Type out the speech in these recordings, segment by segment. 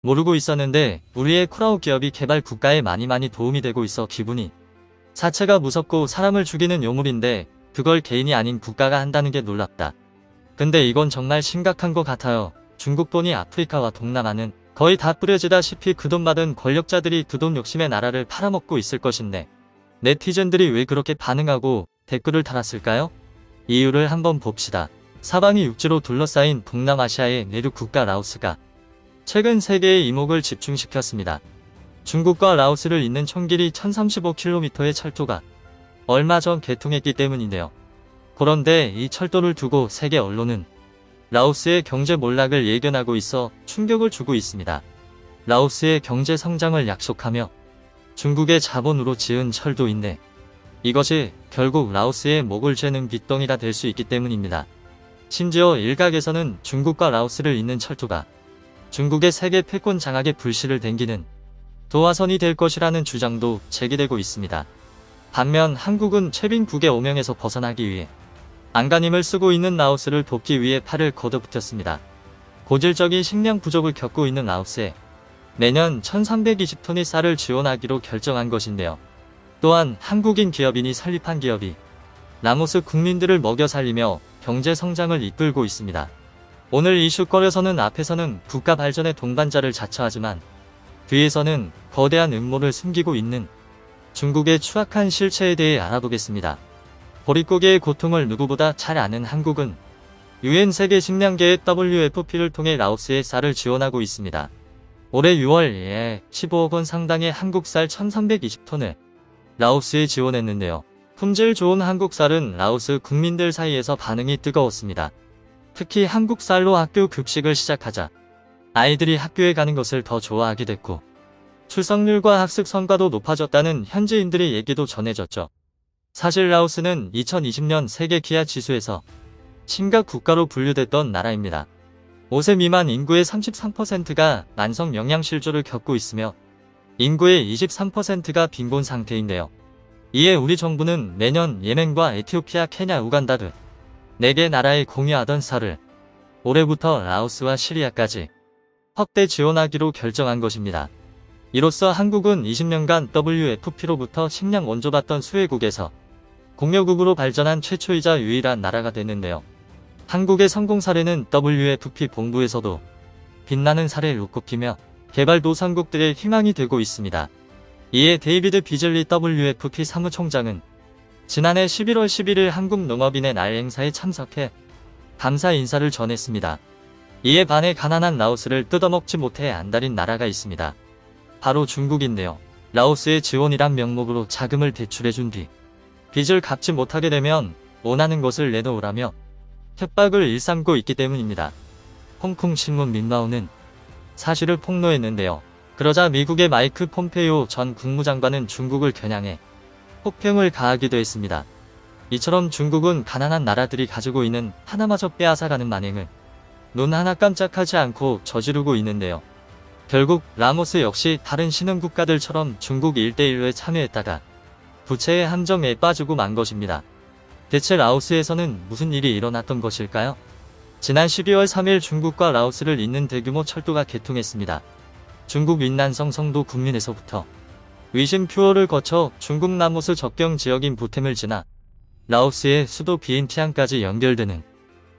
모르고 있었는데 우리의 쿠라오 기업이 개발 국가에 많이 도움이 되고 있어 기분이. 사체가 무섭고 사람을 죽이는 요물인데 그걸 개인이 아닌 국가가 한다는 게 놀랍다. 근데 이건 정말 심각한 것 같아요. 중국 돈이 아프리카와 동남아는 거의 다 뿌려지다시피 그 돈 받은 권력자들이 그 돈 욕심의 나라를 팔아먹고 있을 것인데 네티즌들이 왜 그렇게 반응하고 댓글을 달았을까요? 이유를 한번 봅시다. 사방이 육지로 둘러싸인 동남아시아의 내륙 국가 라오스가 최근 세계의 이목을 집중시켰습니다. 중국과 라오스를 잇는 총 길이 1035km의 철도가 얼마 전 개통했기 때문인데요. 그런데 이 철도를 두고 세계 언론은 라오스의 경제 몰락을 예견하고 있어 충격을 주고 있습니다. 라오스의 경제 성장을 약속하며 중국의 자본으로 지은 철도인데 이것이 결국 라오스의 목을 죄는 빚덩이가 될 수 있기 때문입니다. 심지어 일각에서는 중국과 라오스를 잇는 철도가 중국의 세계 패권 장악에 불씨를 댕기는 도화선이 될 것이라는 주장도 제기되고 있습니다. 반면 한국은 최빈국의 오명에서 벗어나기 위해 안간힘을 쓰고 있는 라오스를 돕기 위해 팔을 걷어붙였습니다. 고질적인 식량 부족을 겪고 있는 라오스에 매년 1320톤의 쌀을 지원하기로 결정한 것인데요. 또한 한국인 기업인이 설립한 기업이 라오스 국민들을 먹여 살리며 경제 성장을 이끌고 있습니다. 오늘 이슈거리에서는 앞에서는 국가 발전의 동반자를 자처하지만 뒤에서는 거대한 음모를 숨기고 있는 중국의 추악한 실체에 대해 알아보겠습니다. 보릿고개의 고통을 누구보다 잘 아는 한국은 UN 세계 식량계의 WFP를 통해 라오스에 쌀을 지원하고 있습니다. 올해 6월에 15억 원 상당의 한국 쌀 1320톤을 라오스에 지원했는데요. 품질 좋은 한국 쌀은 라오스 국민들 사이에서 반응이 뜨거웠습니다. 특히 한국 쌀로 학교 급식을 시작하자 아이들이 학교에 가는 것을 더 좋아하게 됐고 출석률과 학습 성과도 높아졌다는 현지인들의 얘기도 전해졌죠. 사실 라오스는 2020년 세계 기아 지수에서 심각 국가로 분류됐던 나라입니다. 5세 미만 인구의 33%가 만성 영양실조를 겪고 있으며 인구의 23%가 빈곤 상태인데요. 이에 우리 정부는 매년 예멘과 에티오피아, 케냐, 우간다 등 4개 나라에 공유하던 쌀을 올해부터 라오스와 시리아까지 확대 지원하기로 결정한 것입니다. 이로써 한국은 20년간 WFP로부터 식량 원조받던 수혜국에서 공여국으로 발전한 최초이자 유일한 나라가 됐는데요. 한국의 성공 사례는 WFP 본부에서도 빛나는 사례로 꼽히며 개발도상국들의 희망이 되고 있습니다. 이에 데이비드 비즐리 WFP 사무총장은 지난해 11월 11일 한국농업인의 날 행사에 참석해 감사 인사를 전했습니다. 이에 반해 가난한 라오스를 뜯어먹지 못해 안달인 나라가 있습니다. 바로 중국인데요. 라오스의 지원이란 명목으로 자금을 대출해준 뒤 빚을 갚지 못하게 되면 원하는 것을 내놓으라며 협박을 일삼고 있기 때문입니다. 홍콩 신문 민마오는 사실을 폭로했는데요. 그러자 미국의 마이크 폼페이오 전 국무장관은 중국을 겨냥해 혹평을 가하기도 했습니다. 이처럼 중국은 가난한 나라들이 가지고 있는 하나마저 빼앗아가는 만행을 눈 하나 깜짝하지 않고 저지르고 있는데요. 결국 라오스 역시 다른 신흥국가들처럼 중국 1대1로에 참여했다가 부채의 함정에 빠지고 만 것입니다. 대체 라오스에서는 무슨 일이 일어났던 것일까요? 지난 12월 3일 중국과 라오스를 잇는 대규모 철도가 개통했습니다. 중국 윈난성 성도 군민에서부터 위신 퓨어를 거쳐 중국 라오스 접경 지역인 부템을 지나 라오스의 수도 비엔티안까지 연결되는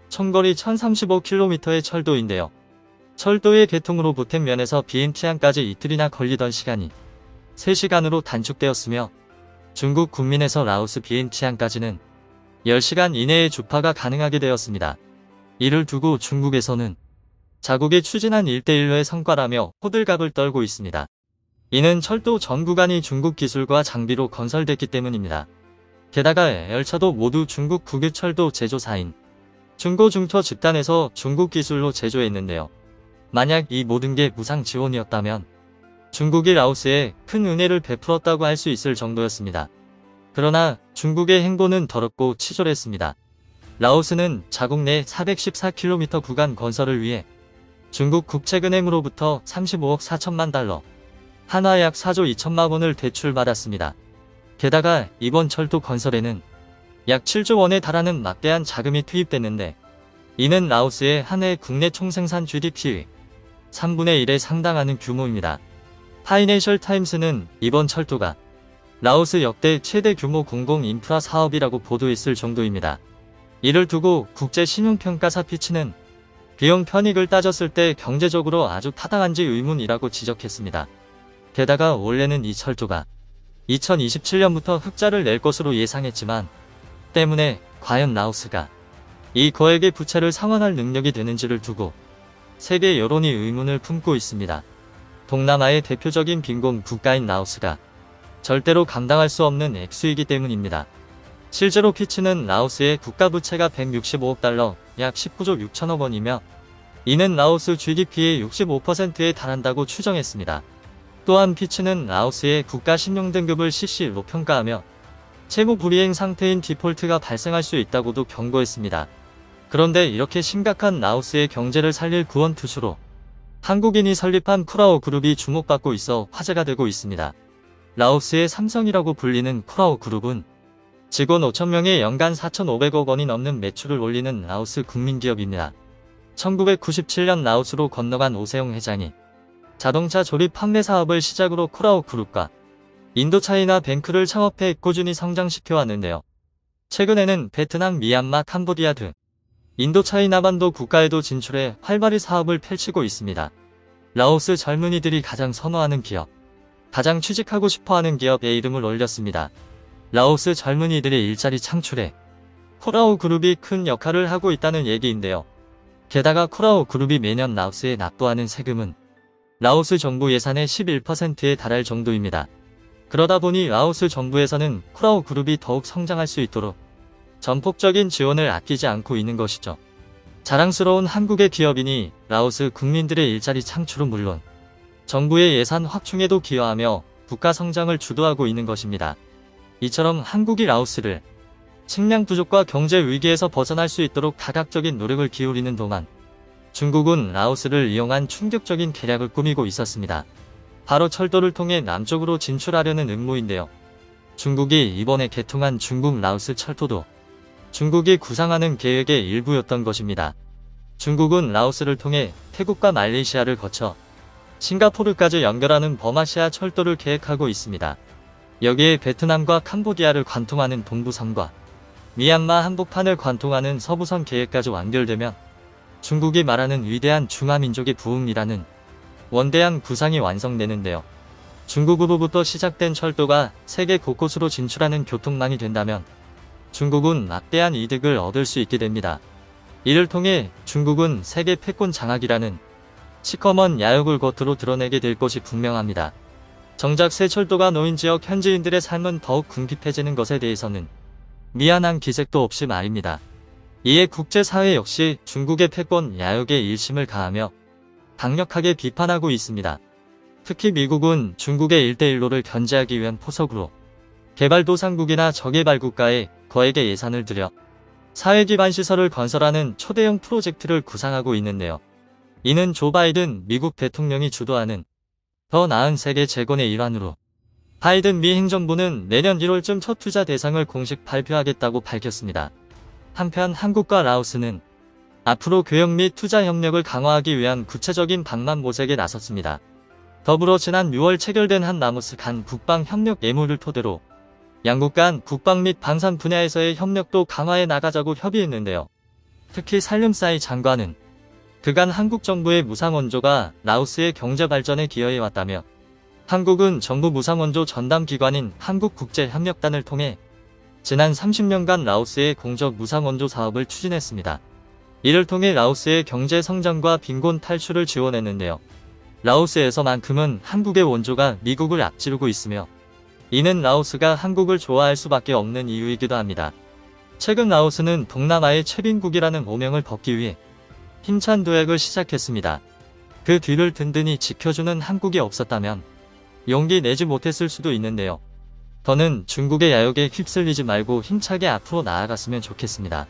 총거리 1035km의 철도인데요. 철도의 개통으로 부템 면에서 비엔티안까지 이틀이나 걸리던 시간이 3시간으로 단축되었으며 중국 군민에서 라오스 비엔티안까지는 10시간 이내에 주파가 가능하게 되었습니다. 이를 두고 중국에서는 자국이 추진한 1대1로의 성과라며 호들갑을 떨고 있습니다. 이는 철도 전 구간이 중국 기술과 장비로 건설됐기 때문입니다. 게다가 열차도 모두 중국 국유철도 제조사인 중고중처 집단에서 중국 기술로 제조했는데요. 만약 이 모든 게 무상 지원이었다면 중국이 라오스에 큰 은혜를 베풀었다고 할 수 있을 정도였습니다. 그러나 중국의 행보는 더럽고 치졸했습니다. 라오스는 자국 내 414km 구간 건설을 위해 중국 국책은행으로부터 35억 4천만 달러, 한화 약 4조 2천만 원을 대출받았습니다. 게다가 이번 철도 건설에는 약 7조 원에 달하는 막대한 자금이 투입됐는데 이는 라오스의 한 해 국내 총생산 GDP의 3분의 1에 상당하는 규모입니다. 파이낸셜 타임스는 이번 철도가 라오스 역대 최대 규모 공공 인프라 사업이라고 보도했을 정도입니다. 이를 두고 국제신용평가사 피치는 비용 편익을 따졌을 때 경제적으로 아주 타당한지 의문이라고 지적했습니다. 게다가 원래는 이 철도가 2027년부터 흑자를 낼 것으로 예상했지만 때문에 과연 라오스가 이 거액의 부채를 상환할 능력이 되는지를 두고 세계 여론이 의문을 품고 있습니다. 동남아의 대표적인 빈곤 국가인 라오스가 절대로 감당할 수 없는 액수이기 때문입니다. 실제로 피치는 라오스의 국가부채가 165억 달러, 약 19조 6천억 원이며 이는 라오스 GDP의 65%에 달한다고 추정했습니다. 또한 피치는 라오스의 국가 신용등급을 CC로 평가하며 채무 불이행 상태인 디폴트가 발생할 수 있다고도 경고했습니다. 그런데 이렇게 심각한 라오스의 경제를 살릴 구원투수로 한국인이 설립한 쿠라오 그룹이 주목받고 있어 화제가 되고 있습니다. 라오스의 삼성이라고 불리는 쿠라오 그룹은 직원 5,000명에 연간 4,500억 원이 넘는 매출을 올리는 라오스 국민기업입니다. 1997년 라오스로 건너간 오세용 회장이 자동차 조립 판매 사업을 시작으로 쿠라오 그룹과 인도차이나 뱅크를 창업해 꾸준히 성장시켜왔는데요. 최근에는 베트남, 미얀마, 캄보디아 등 인도차이나반도 국가에도 진출해 활발히 사업을 펼치고 있습니다. 라오스 젊은이들이 가장 선호하는 기업, 가장 취직하고 싶어하는 기업의 이름을 올렸습니다. 라오스 젊은이들의 일자리 창출에 쿠라오 그룹이 큰 역할을 하고 있다는 얘기인데요. 게다가 쿠라오 그룹이 매년 라오스에 납부하는 세금은 라오스 정부 예산의 11%에 달할 정도입니다. 그러다 보니 라오스 정부에서는 쿠라오 그룹이 더욱 성장할 수 있도록 전폭적인 지원을 아끼지 않고 있는 것이죠. 자랑스러운 한국의 기업이니 라오스 국민들의 일자리 창출은 물론 정부의 예산 확충에도 기여하며 국가 성장을 주도하고 있는 것입니다. 이처럼 한국이 라오스를 식량 부족과 경제 위기에서 벗어날 수 있도록 다각적인 노력을 기울이는 동안 중국은 라오스를 이용한 충격적인 계략을 꾸미고 있었습니다. 바로 철도를 통해 남쪽으로 진출하려는 음모인데요. 중국이 이번에 개통한 중국 라오스 철도도 중국이 구상하는 계획의 일부였던 것입니다. 중국은 라오스를 통해 태국과 말레이시아를 거쳐 싱가포르까지 연결하는 버마시아 철도를 계획하고 있습니다. 여기에 베트남과 캄보디아를 관통하는 동부선과 미얀마 한복판을 관통하는 서부선 계획까지 완결되면 중국이 말하는 위대한 중화민족의 부흥이라는 원대한 구상이 완성되는데요. 중국으로부터 시작된 철도가 세계 곳곳으로 진출하는 교통망이 된다면 중국은 막대한 이득을 얻을 수 있게 됩니다. 이를 통해 중국은 세계 패권 장악이라는 시커먼 야욕을 겉으로 드러내게 될 것이 분명합니다. 정작 새 철도가 놓인 지역 현지인들의 삶은 더욱 궁핍해지는 것에 대해서는 미안한 기색도 없이 말입니다. 이에 국제사회 역시 중국의 패권 야욕에 일심을 가하며 강력하게 비판하고 있습니다. 특히 미국은 중국의 일대일로를 견제하기 위한 포석으로 개발도상국이나 저개발국가에 거액의 예산을 들여 사회기반 시설을 건설하는 초대형 프로젝트를 구상하고 있는데요. 이는 조 바이든 미국 대통령이 주도하는 더 나은 세계 재건의 일환으로 바이든 미 행정부는 내년 1월쯤 첫 투자 대상을 공식 발표하겠다고 밝혔습니다. 한편 한국과 라오스는 앞으로 교역 및 투자 협력을 강화하기 위한 구체적인 방안 모색에 나섰습니다. 더불어 지난 6월 체결된 한 라오스 간 국방협력 예무를 토대로 양국 간 국방 및 방산 분야에서의 협력도 강화해 나가자고 협의했는데요. 특히 살름사이 장관은 그간 한국 정부의 무상원조가 라오스의 경제 발전에 기여해왔다며 한국은 정부 무상원조 전담기관인 한국국제협력단을 통해 지난 30년간 라오스의 공적 무상원조 사업을 추진했습니다. 이를 통해 라오스의 경제 성장과 빈곤 탈출을 지원했는데요. 라오스에서만큼은 한국의 원조가 미국을 앞지르고 있으며 이는 라오스가 한국을 좋아할 수밖에 없는 이유이기도 합니다. 최근 라오스는 동남아의 최빈국이라는 오명을 벗기 위해 힘찬 도약을 시작했습니다. 그 뒤를 든든히 지켜주는 한국이 없었다면 용기 내지 못했을 수도 있는데요. 더는 중국의 야욕에 휩쓸리지 말고 힘차게 앞으로 나아갔으면 좋겠습니다.